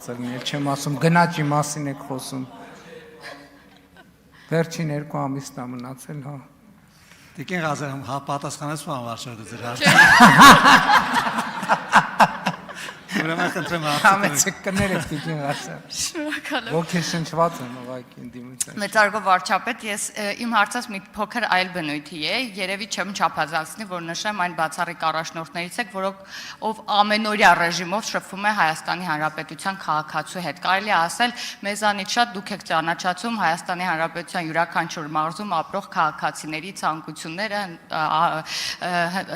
Ծրնել չեմ ասում, գնաճի մասին եք խոսում։ Վերջին 2 ամիսն է մնացել, հա։ Տիկին Ղազարյան, հա պատասխանես բան վարշորդը ձեր հարցը։ Ուրեմն խնդրեմ Համեցեք կներեք Տիկին Ղազարյան։ Շնորհակալ եմ։ Ոգեշնչված եմ ուղղակի դիմության։ Մեծարգո վարչապետ, ես իմ հարցս մի փոքր այլ բնույթի է, երևի չեմ չափազանցնի, որ նշեմ այն բացառիկ առաջնորդներից եք, որով ամենօրյա ռեժիմով շփվում է Հայաստանի Հանրապետության քաղաքացու հետ։ Կարելի է ասել, մեզանից շատ դուք եք ճանաչացում Հայաստանի Հանրապետության յուրաքանչյուր մարզում ապրող քաղաքացիների ցանկությունները,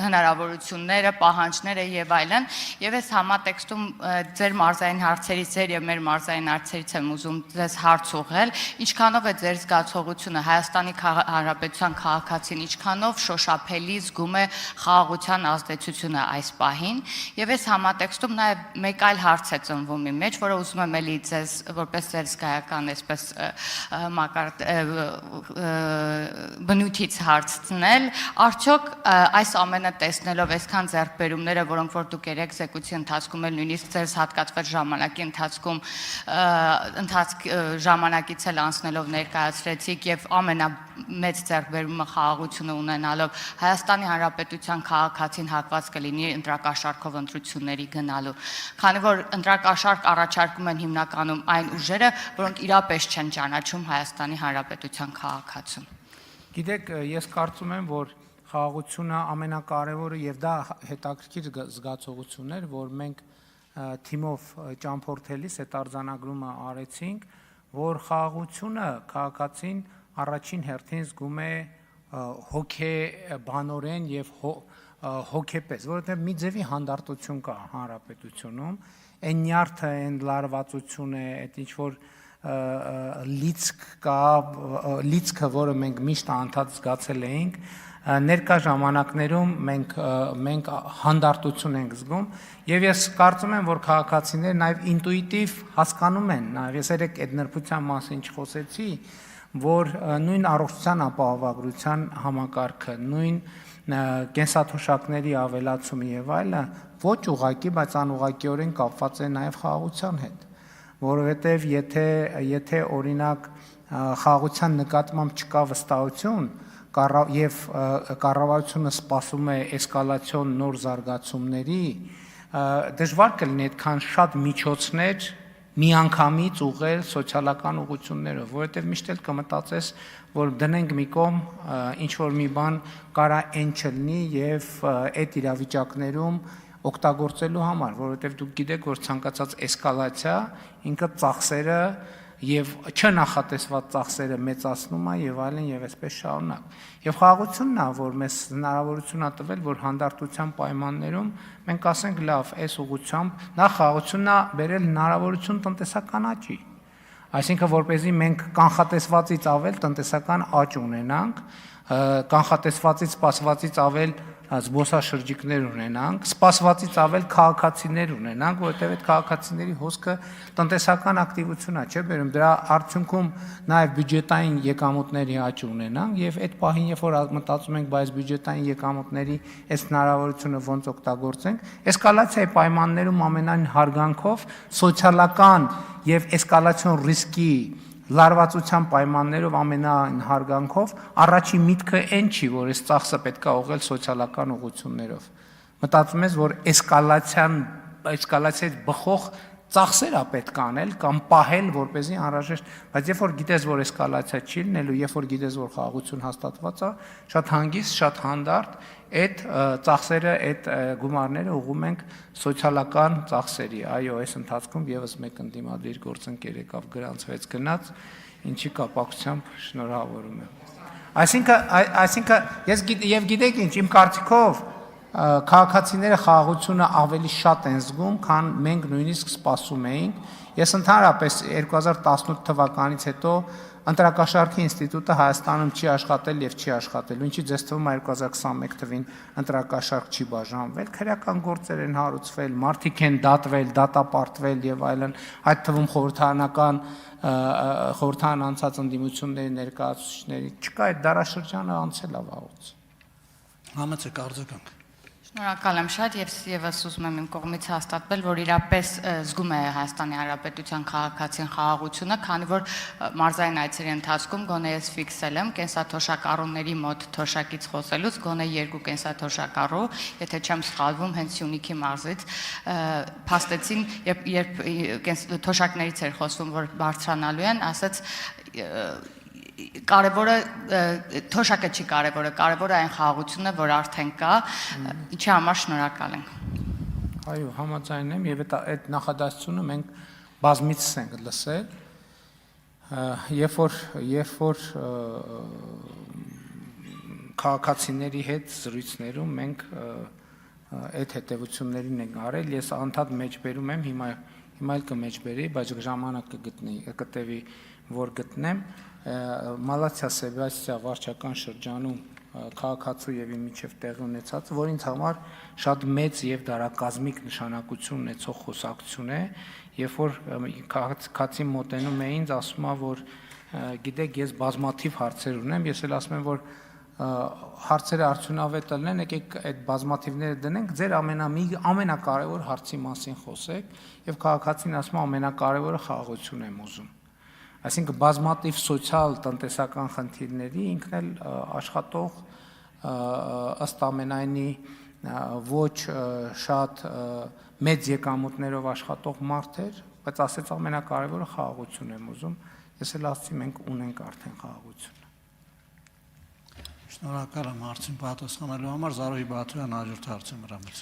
հնարավորությունները, պահանջները եւ այլն, եւ ես համատեքստում ձեր մարզային հարցերից, ձեր եւ մեր մարզային հարցերից եմ ուզում ձեզ հարց ուղղել, ինչքանով է ձեր զգացողությունը Հայաստանի Հանրապետության քաղաքացին, ինչքանով շոշափելի զգում է խաղաղության ազդեցությունը այս պահին, եւ այս համատեքստում նաեւ մեկ այլ հարց է ծնվում իմ մեջ, որը ուզում եմ էլի ձեզ որպես ձեր զգայական այսպես բնույթից հարցնել, արդյոք այս ամենը տեսնելով այսքան ձեռքբերումները, որոնք որ դուք երեքզեկույցի ընթացքում էլ նույնիսկ ձեզ հատկացված ժամանակի ընթացքում ժամանակից էլ անցնելով ներկայացրեցիք եւ ամենամեծ ձեռքբերումը խաղաղությունը ունենալով Հայաստանի Հանրապետության քաղաքացին հակված կլինի ընտրակաշառքով ընտրությունների գնալու, քանի որ ընտրակաշառք առաջարկում են հիմնականում այն ուժերը, որոնք իրապես չեն ճանաչում Հայաստանի Հանրապետության քաղաքացուն։ Գիտեք, ես կարծում եմ, որ խաղաղությունը ամենակարևորը եւ դա հետաքրքիր զգացողություն էր, որ մենք թիմով ճամփորդելիս այդ արձանագրումը արեցինք, որ խաղաղությունը քաղաքացին առաջին հերթին զգում է հոգեբանորեն եւ հոգեպես, որովհետեւ մի ձևի հանդարտություն կա հանրապետությունում, այն նյարդը, այն լարվածությունը, այդ ինչ որ լիցք կա, լիցքը, որը մենք միշտ անդադ զգացել էինք, ներկա ժամանակներում մենք հանդարտություն ենք զգում եւ ես կարծում եմ, որ քաղաքացիները նաեւ ինտուիտիվ հասկանում են, նաեւ ես երեք այդ նրբության մասին չխոսեցի, որ նույն առողջության ապահովագրության համակարգը, նույն կենսաթոշակների ավելացումը եւ այլը ոչ ուղղակի, բայց անուղղակիորեն կապված է նաեւ խաղաղության հետ, որովհետեւ եթե օրինակ խաղաղության նկատմամբ չկա վստահություն եւ կառավարությունը սպասում է էսկալացիոն նոր զարգացումների, դժվար կլինի այդքան շատ միջոցներ միանգամից ուղղել սոցիալական ուղղություններով, որովհետեւ միշտ էլ կմտածես, որ դնենք մի կողմ ինչ որ մի բան կարա այն չլինի եւ այդ իրավիճակներում օգտագործելու համար, որովհետեւ դուք գիտեք, որ ցանկացած էսկալացիա ինքը ծախսերը եւ չնախատեսված ծախսերը մեծացնում է եւ այլն եւ այսպես շարունակ։ Եվ խաղաղությունն է, որ մեզ հնարավորություն է տվել, որ հանդարտության պայմաններում մենք ասենք լավ, այս ուղղությամբ նախ խաղաղությունն է բերել հնարավորություն տնտեսական աճի։ Այսինքն որպեսզի մենք կանխատեսվածից ավել տնտեսական աճ ունենանք, կանխատեսվածից սպասվածից ավել զբոսաշրջիկներ ունենանք, սպասվածից ավել քաղաքացիներ ունենանք, որովհետև այդ քաղաքացիների հոսքը տնտեսական ակտիվություն է, չէ՞ բերում, դրա արդյունքում նաև բյուջետային եկամուտների աճ ունենանք եւ այդ պահին, երբ որ մտածում ենք, բայց բյուջետային եկամուտների այս հնարավորությունը ոնց օգտագործենք, էսկալացիայի պայմաններում ամենայն հարգանքով սոցիալական եւ էսկալացիոն ռիսկի լարվածության պայմաններով ամենայն հարգանքով առաջի միտքը այն չի, որ այս ծախսը պետք է ուղղել սոցիալական ուղղություններով։ Մտածում ես, որ էսկալացիայից բխող ծախսեր է պետք անել կամ պահել, որպեսզի անհրաժեշտ, բայց երբ որ գիտես, որ էսկալացիա չի լինելու, երբ որ գիտես, որ խաղաղություն հաստատված է, շատ հանգիստ, շատ հանդարտ այդ ծախսերը, այդ գումարները ուղղում ենք սոցիալական ծախսերի։ Այո, այս ընթացքում եւս մեկ ընդդիմադիր գործընկեր եկավ գրանցվեց գնաց, ինչի կապակցությամբ շնորհավորում եմ։ Այսինքն ես եւ գիտեք ինչ, իմ կարծիքով քաղաքացիները խաղաղությունը ավելի շատ են զգում, քան մենք նույնիսկ սպասում էինք։ Ես ընդհանրապես 2018 թվականից հետո ընտրակաշառքի ինստիտուտը Հայաստանում չի աշխատել եւ չի աշխատելու, ինչի ձեզ թվում է 2021 թվին ընտրակաշառք չի բաժանվել, քրեական գործեր են հարուցվել, մարդիկ են դատվել, դատապարտվել եւ այլն, այդ թվում խորհրդան անցած ընդդիմությունների ներկայացուցիչների, չկա այդ դարաշրջանը անցել է վաղուց։ Համեցեք արձագանք։ Շնորհակալ եմ շատ եւ եւս ուզում եմ իմ կողմից հաստատվել, որ իրապես զգում է Հայաստանի Հանրապետության քաղաքացին խաղաղությունը, քանի որ մարզային այցերի ընթացքում գոնե ես ֆիքսել եմ կենսաթոշակառուների մոտ թոշակից խոսելուց գոնե 2 կենսաթոշակառու, եթե չեմ սխալվում, հենց Սյունիքի մարզից փաստեցին, երբ թոշակներից էր խոսվում, որ բարձրանալու են, ասաց կարևորը թոշակը չի կարևորը այն խաղաղությունն է, որ արդեն կա, ինչի համար շնորհակալ ենք։ Այո, համաձայն եմ եւ այդ նախադասությունը մենք բազմիցս ենք լսել, երբ որ քաղաքացիների հետ զրույցներում մենք այդ հետևություններին ենք արել, ես անդադ մեջբերում եմ, հիմա էլ կմեջբերի, բայց ժամանակ կգտնի, որ գտնեմ Մալացիա Սեբաստիա վարչական շրջանում քաղաքացու եւ միջև տեղի ունեցած, որ ինձ համար շատ մեծ եւ դարակազմիկ նշանակություն ունեցող խոսակցություն է, երբ որ քաղաքացին մոտենում է ինձ, ասում է, որ գիտեք, ես բազմաթիվ հարցեր ունեմ, ես էլ ասում եմ, որ հարցերը արդյունավետ լինեն, եկեք այդ բազմաթիվները դնենք, ձեր ամենակարևոր հարցի մասին խոսեք, եւ քաղաքացին ասում է ամենակարևորը խաղաղություն եմ ուզում։ Այսինքն բազմաթիվ սոցիալ տնտեսական խնդիրների ինքն էլ աշխատող ըստ ամենայնի ոչ շատ մեծ եկամուտներով աշխատող մարդ էր, բայց ասեց ամենակարևորը խաղաղություն եմ ուզում, ես էլ ասացի մենք ունենք արդեն խաղաղություն։ Շնորհակալ եմ հարցին պատասխանելու համար, Զարուհի Բաթոյան հաջորդ հարցը մրամից։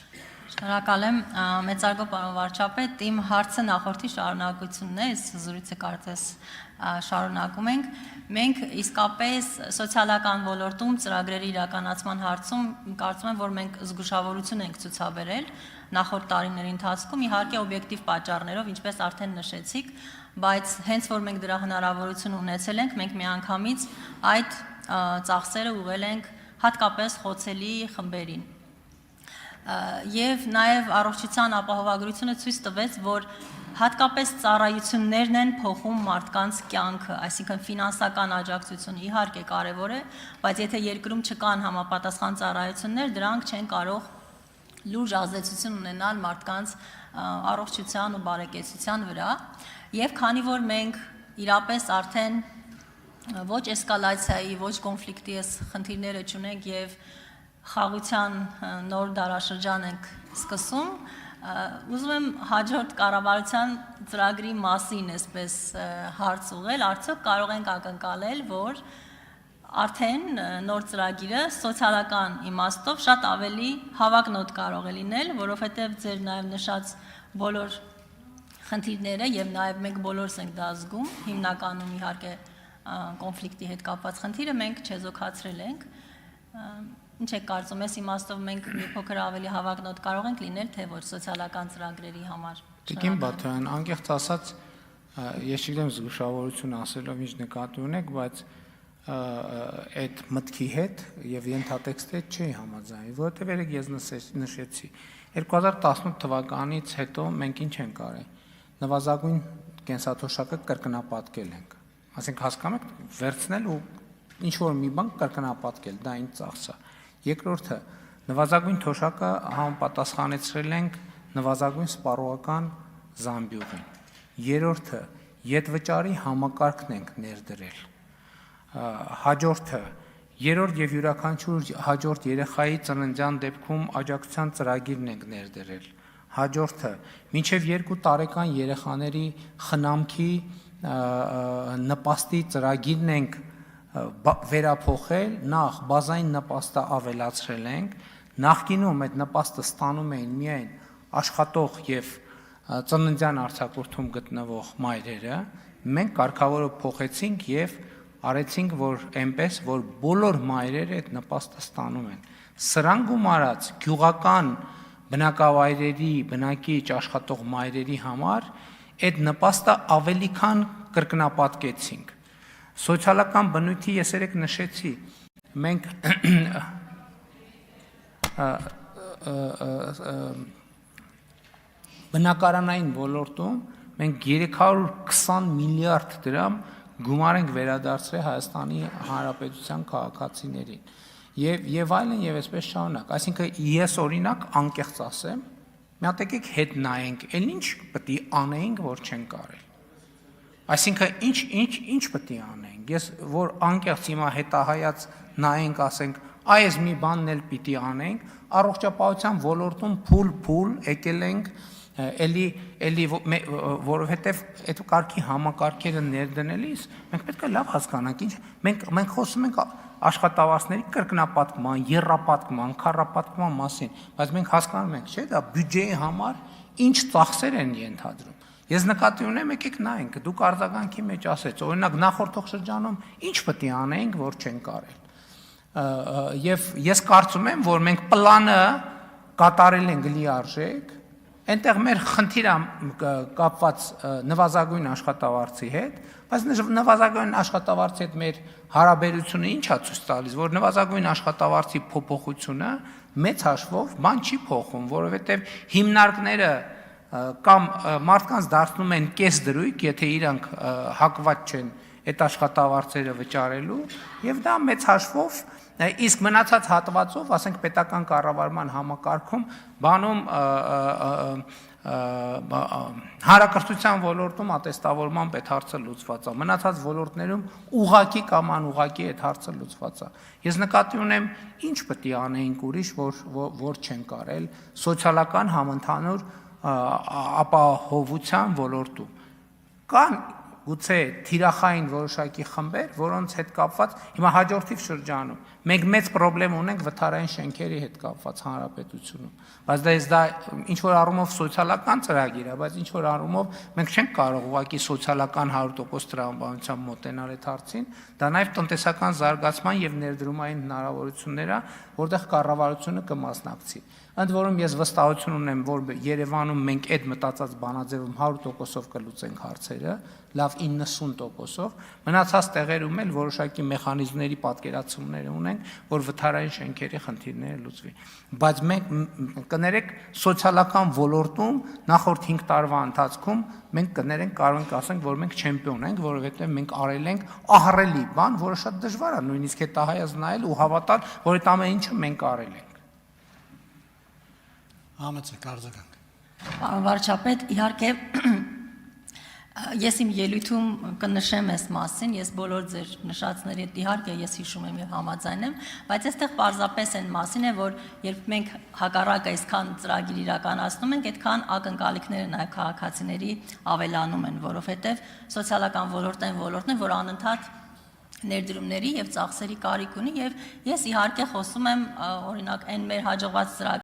Շնորհակալ եմ, մեծարգո պարոն վարչապետ, իմ հարցը նախորդի շարունակությունն է, այս զրույցը կարծես շարունակում ենք։ Մենք իսկապես սոցիալական ոլորտում ծրագրերի իրականացման հարցում կարծում եմ, որ մենք զգուշավորություն ենք ցուցաբերել նախորդ տարիների ընթացքում, իհարկե օբյեկտիվ պատճառներով, ինչպես արդեն նշեցիք, բայց հենց որ մենք դրա հնարավորություն ունեցել ենք, մենք միանգամից այդ ծախսերը ուղղել ենք հատկապես խոցելի խմբերին։ Եվ նաև առողջության ապահովագրությունը ցույց տվեց, որ հատկապես ծառայություններն են փոխում մարդկանց կյանքը, այսինքն ֆինանսական աջակցությունը իհարկե կարևոր է, բայց եթե երկրում չկան համապատասխան ծառայություններ, դրանք չեն կարող լուրջ ազդեցություն ունենալ մարդկանց առողջության ու բարեկեցության վրա, եւ քանի որ մենք իրապես արդեն ոչ էսկալացիայի, ոչ կոնֆլիկտի խնդիրները չունենք եւ խաղաղության նոր դարաշրջան ենք սկսում, ուզում եմ հաջորդ կառավարության ծրագրի մասին այսպես հարց ուղղել, արդյոք կարող ենք ակնկալել, որ արդեն նոր ծրագիրը սոցիալական իմաստով շատ ավելի հավակնոտ կարող է լինել, որովհետև ձեր նաև նշած բոլոր խնդիրները եւ նաև մենք բոլորս ենք դա զգում, հիմնականում իհարկե կոնֆլիկտի հետ կապված խնդիրը մենք չեզոքացրել ենք։ Ինչ եք կարծում, այս իմաստով մենք մի փոքր ավելի հավակնոտ կարող ենք լինել, թե ոչ սոցիալական ծրագրերի համար։ Տիկին Բաթոյան, անկեղծ ասած, ես չգիտեմ զգուշավորություն ասելով ինչ նկատի ունեք, բայց այդ մտքի հետ եւ ենթատեքստի հետ չի համաձայնվի, որովհետեւ երեք ես նշեցի 2018 թվականից հետո մենք ինչ ենք արել։ Նվազագույն կենսաթոշակը կրկնապատկել ենք։ Այսինքն հասկանում եք, վերցնել ու ինչ որ մի բան կրկնապատկել, դա ինչ ծախս է։ Երկրորդը, նվազագույն թոշակը համապատասխանեցրել ենք նվազագույն սպառողական զամբյուղին։ Երրորդը, ետվճարի համակարգն ենք ներդրել։ Հաջորդը, երրորդ եւ յուրաքանչյուր հաջորդ երեխայի ծննդյան դեպքում աջակցության ծրագիրն ենք ներդրել։ Հաջորդը, մինչև 2 տարեկան երեխաների խնամքի նպաստի ծրագիրն ենք վերափոխել, նախ բազային նպաստը ավելացրել ենք, նախկինում այդ նպաստը ստանում էին միայն աշխատող եւ ծննդյան արձակուրդում գտնվող մայրերը, մենք կարգավորը փոխեցինք եւ արեցինք, որ այնպես, որ բոլոր մայրերը այդ նպաստը ստանում են։ Սրան գումարած գյուղական բնակավայրերի բնակիչ աշխատող մայրերի համար այդ նպաստը ավելի քան կրկնապատկեցինք։ Սոցիալական բնույթի ես երեք նշեցի, մենք բնակարանային ոլորտում մենք 320 միլիարդ դրամ գումար ենք վերադարձրել Հայաստանի Հանրապետության քաղաքացիներին։ եւ այլն եւ այսպես շարունակ։ Այսինքն ես օրինակ անկեղծ ասեմ, մի հատ եկեք հետ նայենք, էլ ինչ պետք է անեինք, որ չենք արել։ Այսինքն ինչ պետք է անենք։ Ես որ անկեղծ հիմա հետահայաց նայենք, ասենք, այս մի բանն էլ պիտի անենք, առողջապահության ոլորտում փուլ եկել ենք էլի որովհետև այդ կարգի համակարգերը ներդնելիս մենք պետք է լավ հասկանանք ինչ մենք խոսում ենք աշխատավարձների կրկնապատկման, եռապատկման, քառապատկման մասին, բայց մենք հասկանում ենք, չէ՞, դա բյուջեի համար ինչ ծախսեր են ենթադրում։ Ես նկատի ունեմ, եկեք նայենք, դուք արձագանքի մեջ ասեց, օրինակ նախորդող շրջանում ինչ պետք է անենք, որ չենք արել։ Եվ ես կարծում եմ, որ մենք պլանը կատարել ենք լիարժեք, այնտեղ մեր խնդիրը կապված նվազագույն աշխատավարձի հետ, բայց նվազագույն աշխատավարձի հետ մեր հարաբերությունը ի՞նչ է ցույց տալիս, որ նվազագույն աշխատավարձի փոփոխությունը մեծ հաշվով բան չի փոխում, որովհետև հիմնարկները կամ մարդկանց դարձնում են կեսդրույք, եթե իրանք հակված չեն այդ աշխատավարձերը վճարելու, եւ դա մեծ հաշվով իսկ մնացած հատվածով, ասենք պետական կառավարման համակարգում, բանում հանրակրթության ոլորտում ատեստավորման այդ հարցը լուծված է, մնացած ոլորտներում ուղղակի կամ անուղղակի այդ հարցը լուծված է։ Ես նկատի ունեմ, ինչ պետք է անեինք ուրիշ, որ չենք արել սոցիալական համընդհանուր ապահովության ոլորտում։ Կան գուցե թիրախային որոշակի խմբեր, որոնց հետ կապված հիմա հաջորդիվ շրջանում մենք մեծ խնդրեմ ունենք վթարային շենքերի հետ կապված հանրապետությունում, բայց դա ինչ որ առումով սոցիալական ծրագիր է, բայց ինչ որ առումով մենք չենք կարող ուղղակի սոցիալական 100% տրամաբանությամբ մոտենալ այդ հարցին, դա նաև տնտեսական զարգացման եւ ներդրումային հնարավորություններ է, որտեղ կառավարությունը կմասնակցի։ Ընդ որում ես վստահություն ունեմ, որ Երևանում մենք այդ մտածած բանաձևում 100%-ով կլուծենք հարցերը, լավ 90%-ով, մնացած տեղերում էլ որոշակի մեխանիզմների պատկերացումներ ունենք, որ վթարային շենքերի խնդիրները լուծվի։ Բայց մենք կներեք սոցիալական ոլորտում նախորդ 5 տարվա ընթացքում մենք կներենք կարող ենք ասենք, որ մենք չեմպիոն ենք, որովհետև մենք արել ենք ահռելի բան, որը շատ դժվար է նույնիսկ հետահայաց նայել ու հավատալ, որ այդ ամեն ինչը մենք արել ենք։ Համեցեք արձագանք։ Պարոն վարչապետ, իհարկե ես իմ ելույթում կնշեմ այս մասին, ես բոլոր ձեր նշածների հետ իհարկե ես հիշում եմ եւ համաձայն եմ, բայց այստեղ պարզապես այն մասին է, որ երբ մենք հակառակը այսքան ծրագիր իրականացնում ենք, այդքան ակնկալիքները նաեւ քաղաքացիների ավելանում են, որովհետեւ սոցիալական ոլորտն է, որ անընդհատ ներդրումների եւ ծախսերի կարիք ունի եւ ես իհարկե խոսում եմ օրինակ այն մեր հաջողված ծրագրերի